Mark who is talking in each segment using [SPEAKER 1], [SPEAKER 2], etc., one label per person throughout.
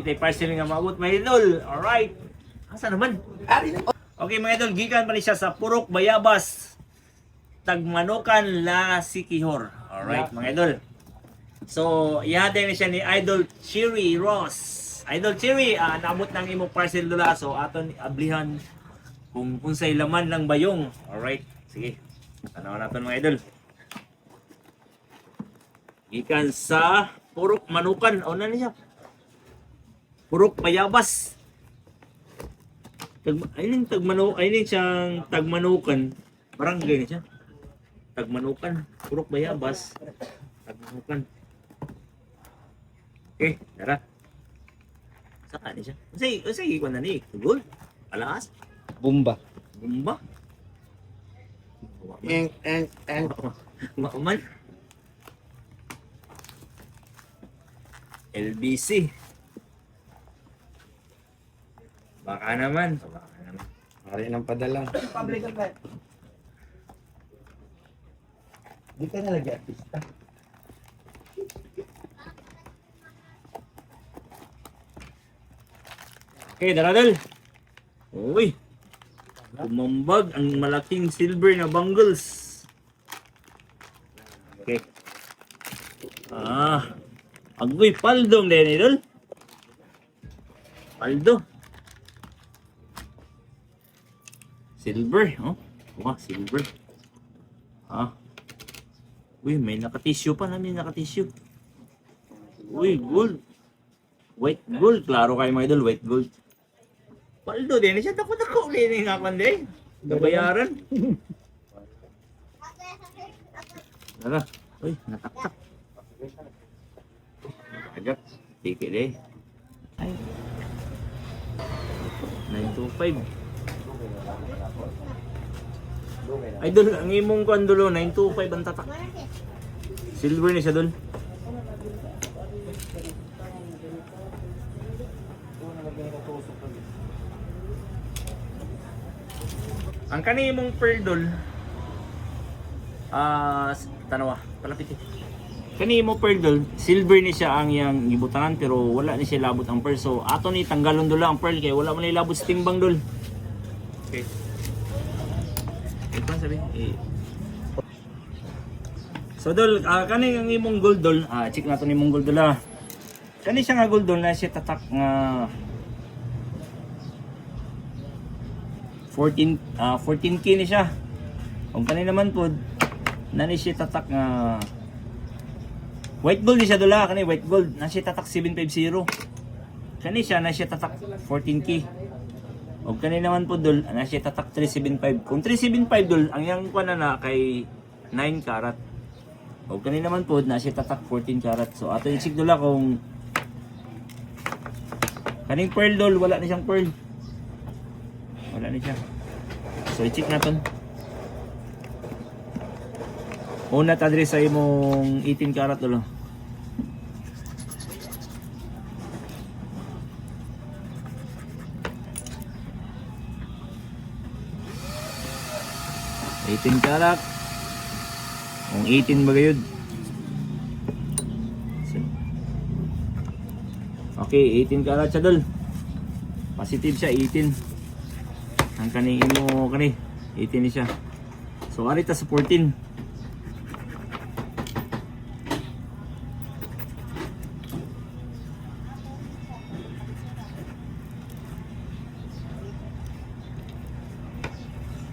[SPEAKER 1] Itay parcel nga maabot mga idol. Alright. Asa naman? Okay mga idol, gikan pa rin siya sa Purok Bayabas, Tagmanukan, La Siquijor. Alright mga idol. So, ihatay na siya ni Idol Cherry Ross. Idol Cherry, naabot ng imong parcel dula. So, aton ablihan kung unsay laman ng bayong. Alright. Sige. Tanaw natin mga idol. Gikan sa Purok Manukan. O na niya. Purok Bayabas. Ayun siyang Tagmanukan. Barangay na siya. Tagmanukan. Purok Bayabas. Tagmanukan. Okay, tara. Saka niya siya. Kasi ikuan na ni. Tugol. Alas.
[SPEAKER 2] Bumba.
[SPEAKER 1] Bumba.
[SPEAKER 2] Eng.
[SPEAKER 1] Mauman. LBC. Baka naman.
[SPEAKER 2] Mari ng padala. Di ka na lagi artista.
[SPEAKER 1] Okay, daradal. Uy. Kumambag ang malaking silver na bangles. Okay. Agoy paldo din idol. Paldo. Silver, oh. Wah, silver. Uy, may naka-tissue pa namin, naka-tissue. Uy, gold. White gold, klaro kayo mga idol, white gold. Paldo din siya, takot-takot din nga pande. Nabayaran. Tara. Uy, nataktak. Agak, tiki deh. Ay. 925. Idol, ang imong kandulo, 925 ang tatak. Silver ni siya dol. Ang kanimong pearl dol, tanawa, palapit eh. Kanimo pearl dol, silver ni siya ang yang gibutanan pero wala ni siya labot ang pearl. So ato ni tanggalon dula ang pearl kay wala man ni labot sa timbang dol. Okay. Ito sabi. So dol, kani ang imong gold dol, check nato ni imong gold dol. Kani siya nga gold dol na siya tatak nga 14k ni siya. Kung kani naman po nani siya tatak nga white gold ni siya dula, kani white gold na siya tatak 750. Kani siya na siya tatak 14k. O kani naman po dol na siya tatak 375. Kung 375 dol ang yang kuan na kay 9 karat. O kani naman po na siya tatak 14 karat. So ato i-check dula kung kaning pearl dol wala ni siyang pearl. Wala ni siya. So i-check natin. Una ta diri sa imong 18 karat dolo. $18 karat. Kung 18 ba gayud? Okay, 18 karat siya dol. Positive siya 18. Ang kaning imo kani 18 ni siya. So ari ta sa 14.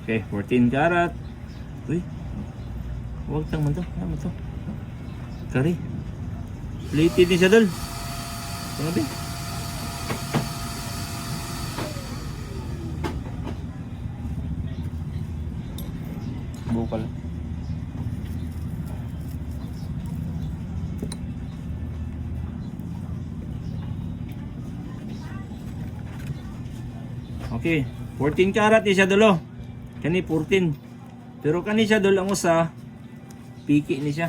[SPEAKER 1] Okay, 14 karat. Uy. Huwag tang man to. Ano to? Kari. Plated ni siya dol. Grabe. Bukal. Okay, 14 karat ni siya dolo. Kani 14. Pero kani siya dolo ang usa piki ni siya.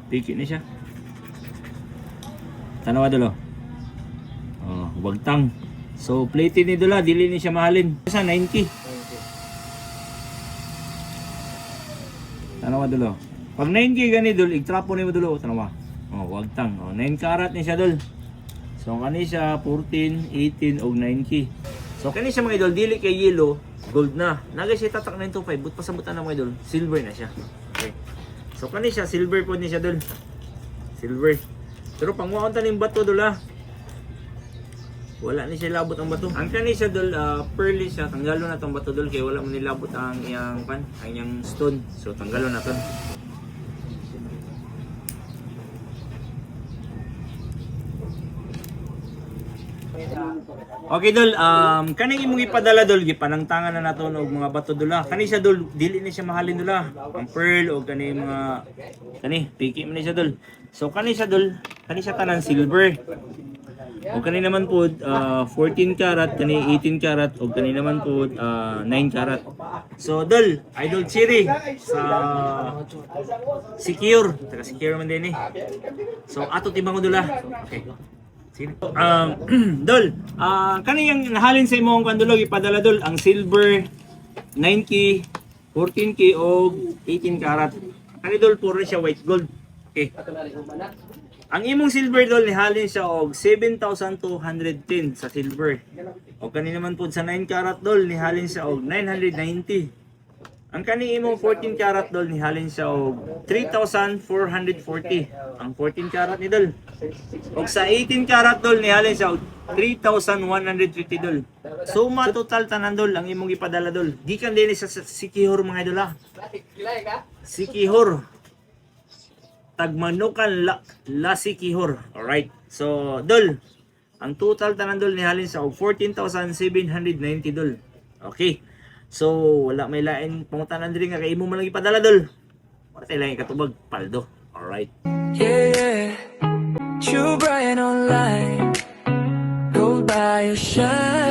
[SPEAKER 1] Piki ni siya. Tanawa dolo. Oh, wagtang. So plated ni dula dili ni siya mahalin. Sa 90. Tanawa dolo. Pag 9K gani dol, igtrapo nimo dol, tanawa. Oh, wag tang. Oh, 9 karat ni siya dol. So kani siya 14, 18 og 9K. So kani siya mga idol, dili kay yellow, gold na. Nagay siya tatak 925, but pasabutan na mga idol, silver na siya. Okay. So kani siya silver po ni siya dol. Silver. Pero pangwaon ta ning bato dol ha. Wala ni siya labot ang bato. Ang kani siya dol, pearly siya. Tanggalon na tong bato dol kay wala man nilabot ang iyang pan, ang iyang stone. So tanggalon na ton. Okay dol, kaning imong ipadala dol, gipanangtangan na nato og mga bato dol. Kani siya dol, dili ni siya mahalin dol. Ang pearl o kani mga kani, piki man ni siya dol. So kani siya dol, kani siya tanan silver. O kani naman po 14 karat, kani 18 karat, o kani naman po 9 karat. So dol, idol cherry sa secure, taga secure man din eh. So ato timbang ko dol. Okay. Sige. Dol, kani yung nahalin sa imong kandulog ipadala dol ang silver 9K, 14K o 18 karat. Kani dol puro siya white gold. Okay. Ang imong silver dol nihalin siya og 7,210 sa silver. O kani naman pud sa 9 karat dol nihalin siya og 990. Ang kani imong 14 karat dol nihalin siya og 3,440. Ang 14 karat ni dol. Og sa 18 karat dol nihalin siya og 3,150 dol. Suma total tanan dol ang imong ipadala dol. Gikan din sa Sikihor mga idol ha. Sikihor. Tagmanukan la Sikihor. Alright. So dol, ang total tanan dol nihalin siya og 14,790 dol. Okay. So wala may lain pangutanan diri nga kay imo man lang ipadala dol. Wala tay lain katubag paldo. Alright.
[SPEAKER 3] Yeah, True Brian online, gold by your shine.